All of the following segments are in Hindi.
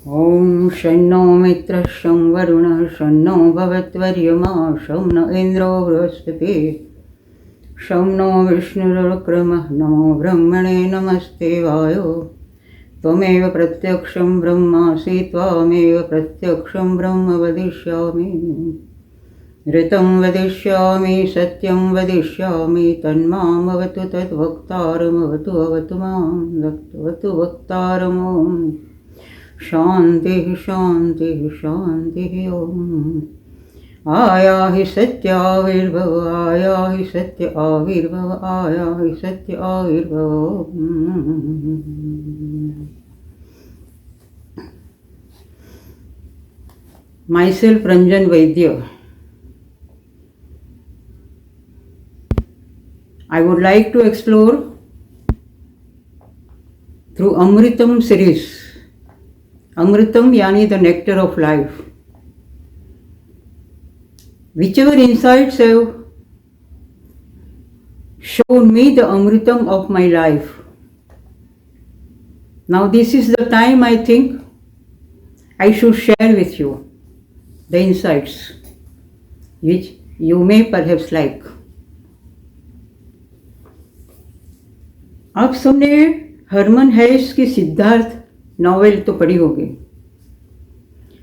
ओम शन्नो मित्रः शं वरुणः शन्नो भवत्वर्यमा शं न इन्द्रो बृहस्पतिः शं नो विष्णुरुक्रमः नमो ब्रह्मणे नमस्ते वायो त्वमेव प्रत्यक्षं ब्रह्मासि त्वामेव प्रत्यक्षं ब्रह्म वदिष्यामि ऋतं वदिष्यामि सत्यं वदिष्यामि तन्मामवतु तद्वक्तारमवतु अवतु मां वक्तवतु वक्तारम् शांति शांति शांति ओम। आया ही सत्य आविर्भव आया ही सत्य आविर्भव आया ही सत्य Avirbhav. Myself Ranjan Vaidya. I would like to explore through Amritam series. Amritam yani the nectar of life. Whichever insights have shown me the Amritam of my life. Now this is the time I think I should share with you the insights which you may perhaps like. आप सबने हरमन हेस की सिद्धार्थ नॉवेल तो पढ़ी होगी।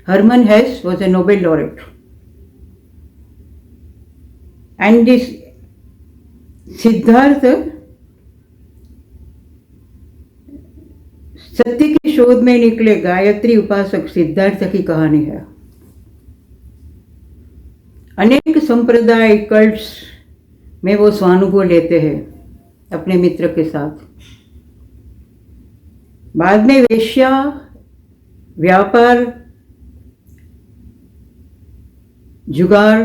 Harman हेस was a Nobel laureate and this Siddharth सत्य की शोध में निकले गायत्री उपासक सिद्धार्थ की कहानी है। अनेक संप्रदाय कल्ट्स में वो स्वानुभव लेते हैं अपने मित्र के साथ। बाद में वेश्या व्यापार जुगाड़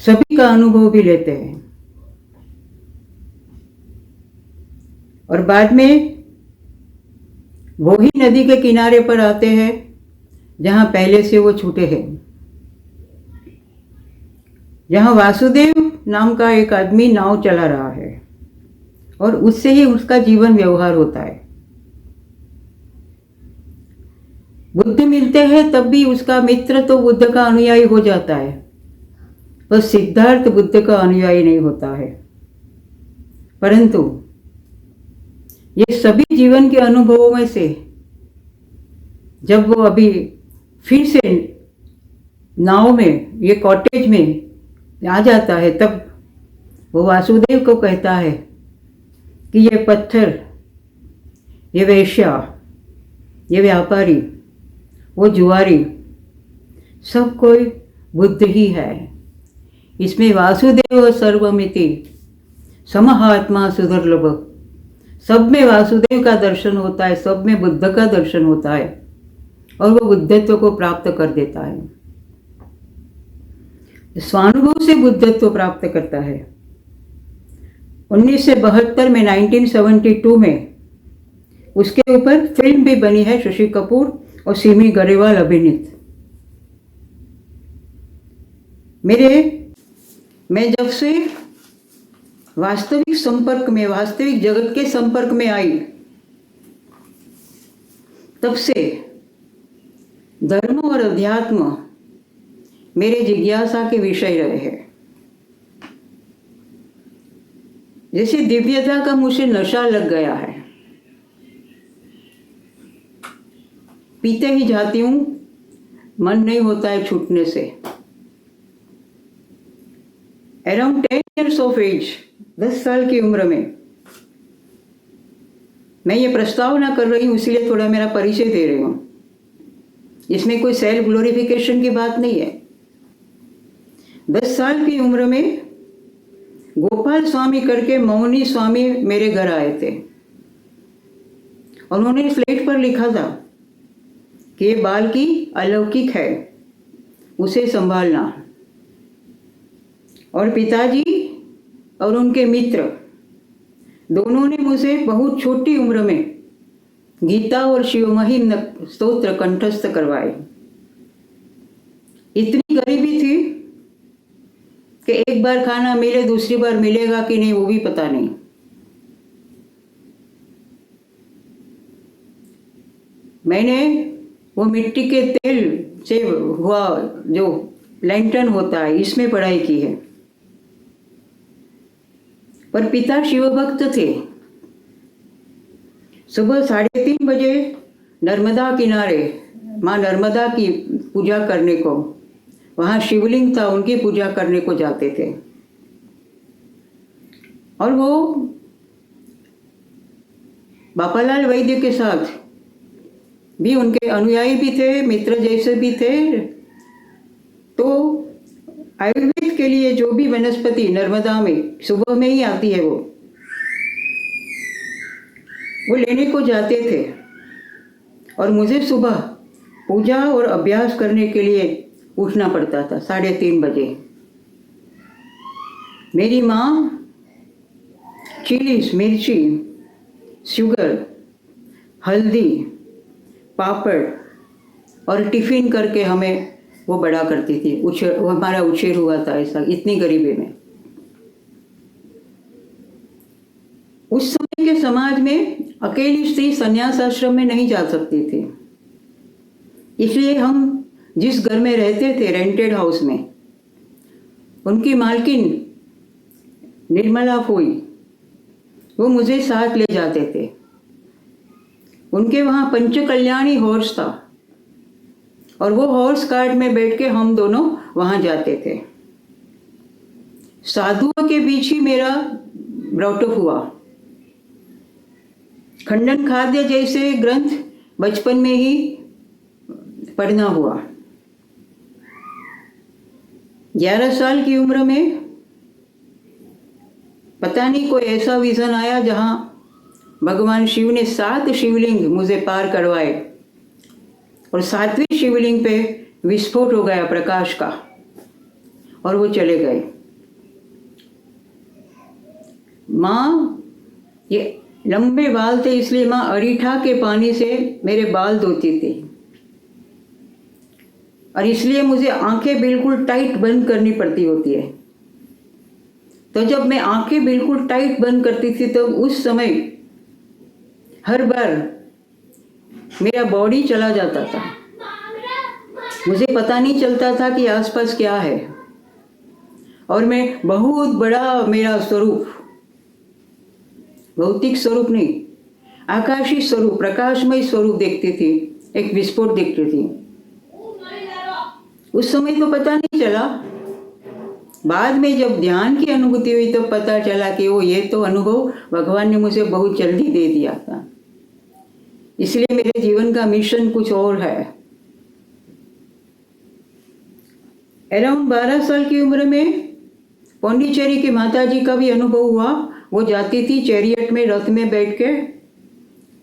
सभी का अनुभव भी लेते हैं और बाद में वो ही नदी के किनारे पर आते हैं जहां पहले से वो छूटे हैं, जहां वासुदेव नाम का एक आदमी नाव चला रहा है और उससे ही उसका जीवन व्यवहार होता है। बुद्ध मिलते हैं तब भी उसका मित्र तो बुद्ध का अनुयायी हो जाता है, पर सिद्धार्थ बुद्ध का अनुयायी नहीं होता है। परंतु ये सभी जीवन के अनुभवों में से जब वो अभी फिर से नाव में ये कॉटेज में आ जाता है तब वो वासुदेव को कहता है कि ये पत्थर, ये वेश्या, ये व्यापारी, वो जुआरी, सब कोई बुद्ध ही है। इसमें वासुदेव सर्वमिति समहात्मा सुदुर्लभ, सब में वासुदेव का दर्शन होता है, सब में बुद्ध का दर्शन होता है और वो बुद्धत्व को प्राप्त कर देता है, स्वानुभव से बुद्धत्व प्राप्त करता है। 1972 में 1972 में उसके ऊपर फिल्म भी बनी है, शशि कपूर और सिमी गरेवाल अभिनीत। मैं जब से वास्तविक संपर्क में, वास्तविक जगत के संपर्क में आई तब से धर्म और अध्यात्म मेरे जिज्ञासा के विषय रहे हैं। जैसे दिव्यता का मुझे नशा लग गया है, पीते ही जाती हूं, मन नहीं होता है छूटने से। अराउंड 10 years of age, 10 साल की उम्र में मैं ये प्रस्तावना कर रही हूं, इसलिए थोड़ा मेरा परिचय दे रही हूं। इसमें कोई सेल्फ ग्लोरिफिकेशन की बात नहीं है। 10 साल की उम्र में गोपाल स्वामी करके मौनी स्वामी मेरे घर आए थे। उन्होंने स्लेट पर लिखा था कि ये बाल की अलौकिक है, उसे संभालना। और पिताजी और उनके मित्र दोनों ने मुझे बहुत छोटी उम्र में गीता और शिव महिम स्तोत्र कंठस्थ करवाए। इतनी गरीबी थी कि एक बार खाना मिले, दूसरी बार मिलेगा कि नहीं वो भी पता नहीं। मैंने वो मिट्टी के तेल से हुआ जो लैंटर्न होता है इसमें पढ़ाई की है। पर पिता शिवभक्त थे। सुबह 3:30 बजे नर्मदा किनारे माँ नर्मदा की पूजा करने को, वहाँ शिवलिंग था, उनकी पूजा करने को जाते थे। और वो बापालाल वैद्य के साथ भी उनके अनुयायी भी थे, मित्र जैसे भी थे। तो आयुर्वेद के लिए जो भी वनस्पति नर्मदा में सुबह में ही आती है वो लेने को जाते थे। और मुझे सुबह पूजा और अभ्यास करने के लिए उठना पड़ता था 3:30 बजे। मेरी माँ चिलीज, मिर्ची, शुगर, हल्दी, पापड़ और टिफ़िन करके हमें वो बड़ा करती थी। वो हमारा उछेर हुआ था ऐसा, इतनी गरीबी में। उस समय के समाज में अकेली स्त्री संन्यास आश्रम में नहीं जा सकती थी। इसलिए हम जिस घर में रहते थे, रेंटेड हाउस में, उनकी मालकिन निर्मला फूई, वो मुझे साथ ले जाते थे। उनके वहाँ पंचकल्याणी हॉर्स था और वो हॉर्स कार्ट में बैठ के हम दोनों वहाँ जाते थे। साधुओं के बीच ही मेरा ब्रॉटअप हुआ। खंडन खाद्य जैसे ग्रंथ बचपन में ही पढ़ना हुआ। 11 साल की उम्र में पता नहीं कोई ऐसा विजन आया जहां भगवान शिव ने 7 शिवलिंग मुझे पार करवाए और 7वीं शिवलिंग पे विस्फोट हो गया प्रकाश का और वो चले गए। माँ, ये लंबे बाल थे इसलिए माँ अरीठा के पानी से मेरे बाल धोती थी और इसलिए मुझे आंखें बिल्कुल टाइट बंद करनी पड़ती होती है। तो जब मैं आंखें बिल्कुल टाइट बंद करती थी तो उस समय हर बार मेरा बॉडी चला जाता था। मुझे पता नहीं चलता था कि आसपास क्या है और मैं बहुत बड़ा मेरा स्वरूप, भौतिक स्वरूप नहीं, आकाशी स्वरूप, प्रकाशमय स्वरूप देखती थी, एक विस्फोट देखती थी। उस समय तो पता नहीं चला। बाद में जब ध्यान की अनुभूति हुई तो पता चला कि वो ये तो अनुभव भगवान ने मुझे बहुत जल्दी दे दिया था। इसलिए मेरे जीवन का मिशन कुछ और है। अराउंड 12 साल की उम्र में पौंडीचेरी की माताजी का भी अनुभव हुआ। वो जाती थी चैरियट में, रथ में बैठ के।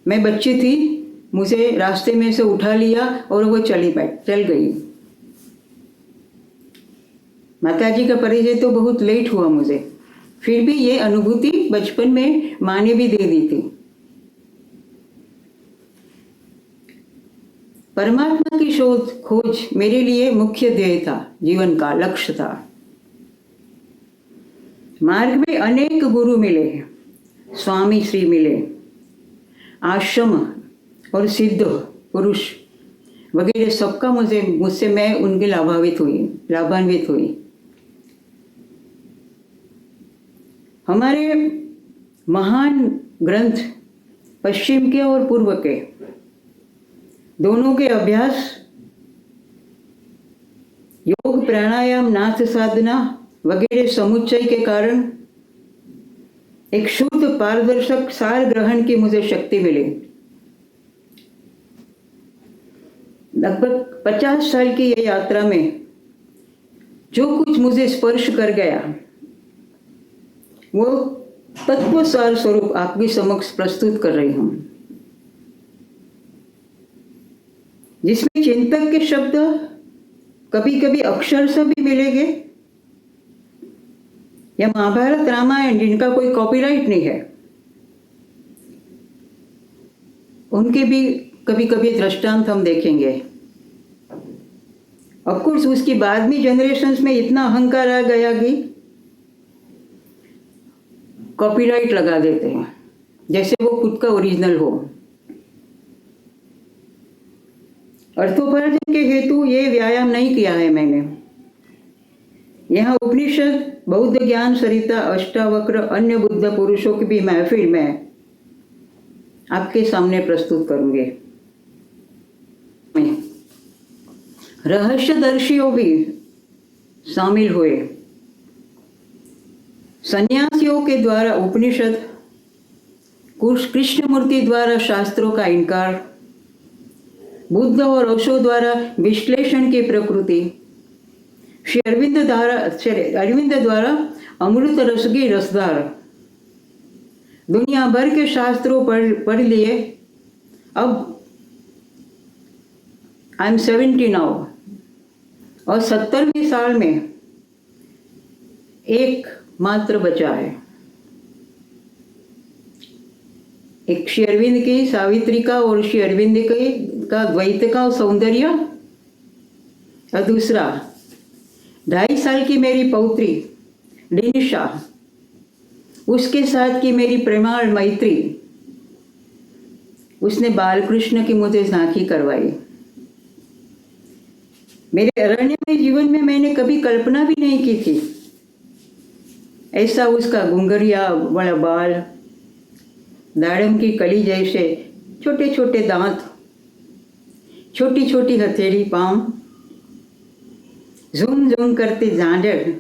मैं बच्ची थी, मुझे रास्ते में से उठा लिया और वो चल गई। माताजी का परिचय तो बहुत लेट हुआ मुझे, फिर भी ये अनुभूति बचपन में माँ ने भी दे दी थी। परमात्मा की खोज मेरे लिए मुख्य ध्येय था, जीवन का लक्ष्य था। मार्ग में अनेक गुरु मिले, स्वामी श्री मिले, आश्रम और सिद्ध पुरुष वगैरह सबका मुझसे मैं उनके लाभान्वित हुई। हमारे महान ग्रंथ पश्चिम के और पूर्व के दोनों के अभ्यास, योग, प्राणायाम, नाथ साधना वगैरह समुच्चय के कारण एक शुद्ध पारदर्शक सार ग्रहण की मुझे शक्ति मिली। लगभग 50 साल की ये यात्रा में जो कुछ मुझे स्पर्श कर गया वो तत्वसार स्वरूप आपकी समक्ष प्रस्तुत कर रही हूं, जिसमें चिंतक के शब्द कभी कभी अक्षर से भी मिलेंगे, या महाभारत रामायण जिनका कोई कॉपीराइट नहीं है उनके भी कभी कभी दृष्टांत हम देखेंगे। ऑफकोर्स उसकी बाद में जनरेशन्स में इतना अहंकार आ गया कि कॉपीराइट लगा देते हैं जैसे वो खुद का ओरिजिनल हो। अर्थोपार्जन के हेतु ये व्यायाम नहीं किया है मैंने। यहाँ उपनिषद, बौद्ध ज्ञान सरिता, अष्टावक्र, अन्य बुद्ध पुरुषों की भी महफिल में आपके सामने प्रस्तुत करूंगे। रहस्यदर्शियों भी शामिल हुए। सन्यासियों के द्वारा उपनिषद, कृष्णमूर्ति द्वारा शास्त्रों का इनकार, बुद्ध और ओशो द्वारा विश्लेषण की प्रकृति, श्री अरविंद द्वारा अमृत रस की रसधार, दुनिया भर के शास्त्रों पढ़ लिए। अब आई एम 70 नाउ, और 70वें साल में एक मात्र बचा है। एक श्री अरविंद की सावित्री का और श्री अरविंद का द्वैत का सौंदर्य, और दूसरा 2.5 साल की मेरी पौत्री डिनिशा, उसके साथ की मेरी प्रेमाळ मैत्री। उसने बालकृष्ण की मुझे झांकी करवाई। मेरे अरण्यमय जीवन में मैंने कभी कल्पना भी नहीं की थी। ऐसा उसका घुंघरिया वाला बाल, दाड़म की कली जैसे छोटे छोटे दांत, छोटी छोटी हथेली पाँव, झूम झूम करते झांझर,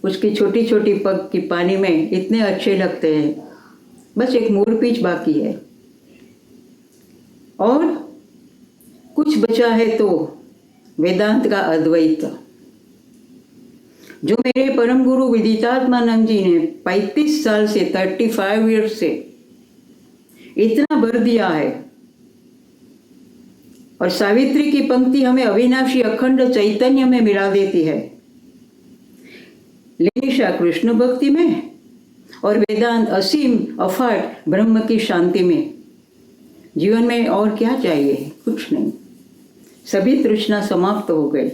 उसकी छोटी छोटी पग की पानी में इतने अच्छे लगते हैं। बस एक मोरपींछ बाकी है, और कुछ बचा है तो वेदांत का अद्वैत, जो मेरे परम गुरु विदितात्मानंद जी ने 35 साल से 35 ईयर्स से इतना भर दिया है। और सावित्री की पंक्ति हमें अविनाशी अखंड चैतन्य में मिला देती है। लिनिशा कृष्ण भक्ति में, और वेदांत असीम अफाट ब्रह्म की शांति में। जीवन में और क्या चाहिए? कुछ नहीं। सभी तृष्णा समाप्त हो गई,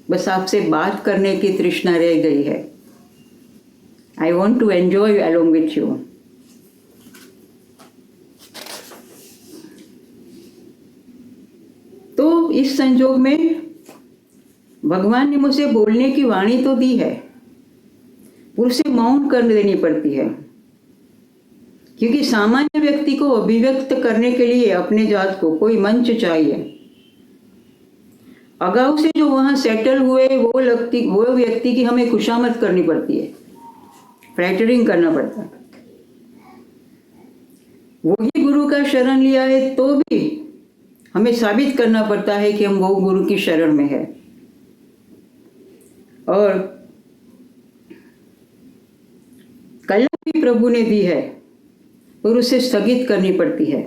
बस आपसे बात करने की तृष्णा रह गई है। I want to enjoy along with you. तो इस संजोग में भगवान ने मुझे बोलने की वाणी तो दी है, उसे मौन कर देनी पड़ती है, क्योंकि सामान्य व्यक्ति को अभिव्यक्त करने के लिए अपने जात को कोई मंच चाहिए। अगाऊ से जो वहां सेटल हुए वो व्यक्ति की हमें खुशामद करनी पड़ती है, फ्लैटरिंग करना पड़ता है। वही गुरु का शरण लिया है तो भी हमें साबित करना पड़ता है कि हम वो गुरु की शरण में है। और कला भी प्रभु ने दी है, और उसे स्थगित करनी पड़ती है,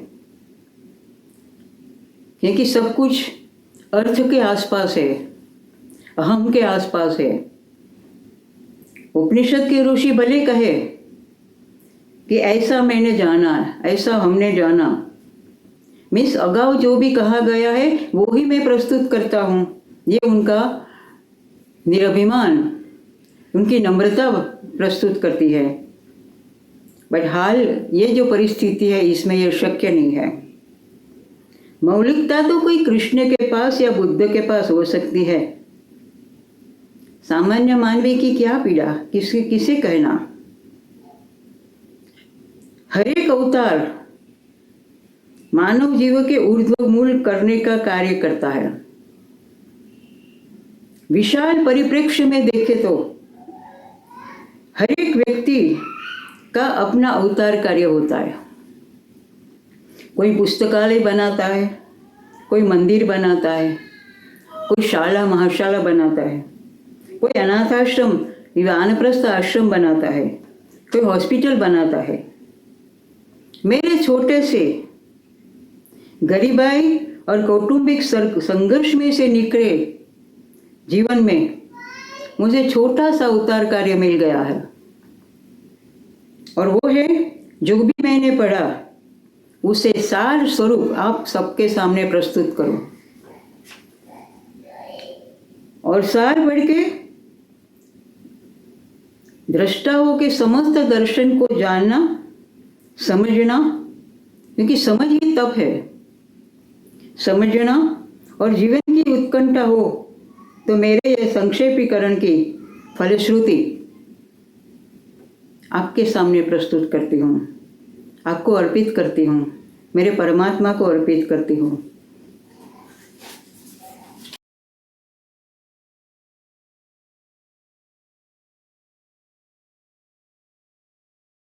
क्योंकि सब कुछ अर्थ के आसपास है, अहम के आसपास है। उपनिषद के ऋषि भले कहे कि ऐसा मैंने जाना, ऐसा हमने जाना, मीन्स अगाऊ जो भी कहा गया है वो ही मैं प्रस्तुत करता हूँ। ये उनका निरभिमान, उनकी नम्रता प्रस्तुत करती है। बट हाल ये जो परिस्थिति है इसमें ये शक्य नहीं है। मौलिकता तो कोई कृष्ण के पास या बुद्ध के पास हो सकती है, सामान्य मानवी की क्या पीड़ा, किसे कहना। हर एक अवतार मानव जीव के ऊर्ध्वमूल करने का कार्य करता है। विशाल परिप्रेक्ष्य में देखे तो हर एक व्यक्ति का अपना अवतार कार्य होता है। कोई पुस्तकालय बनाता है, कोई मंदिर बनाता है, कोई शाला महाशाला बनाता है, कोई अनाथ आश्रम वानप्रस्थ आश्रम बनाता है, कोई हॉस्पिटल बनाता है। मेरे छोटे से गरीबाई और कौटुंबिक संघर्ष में से निकले जीवन में मुझे छोटा सा अवतार कार्य मिल गया है, और वो है जो भी मैंने पढ़ा उसे सार स्वरूप आप सबके सामने प्रस्तुत करूं। और सार बढ़ के दृष्टाओं के समस्त दर्शन को जानना, समझना, क्योंकि समझ ही तप है। समझना, और जीवन की उत्कंठा हो तो मेरे ये संक्षेपीकरण की फलश्रुति आपके सामने प्रस्तुत करती हूँ, आपको अर्पित करती हूँ, मेरे परमात्मा को अर्पित करती हूँ।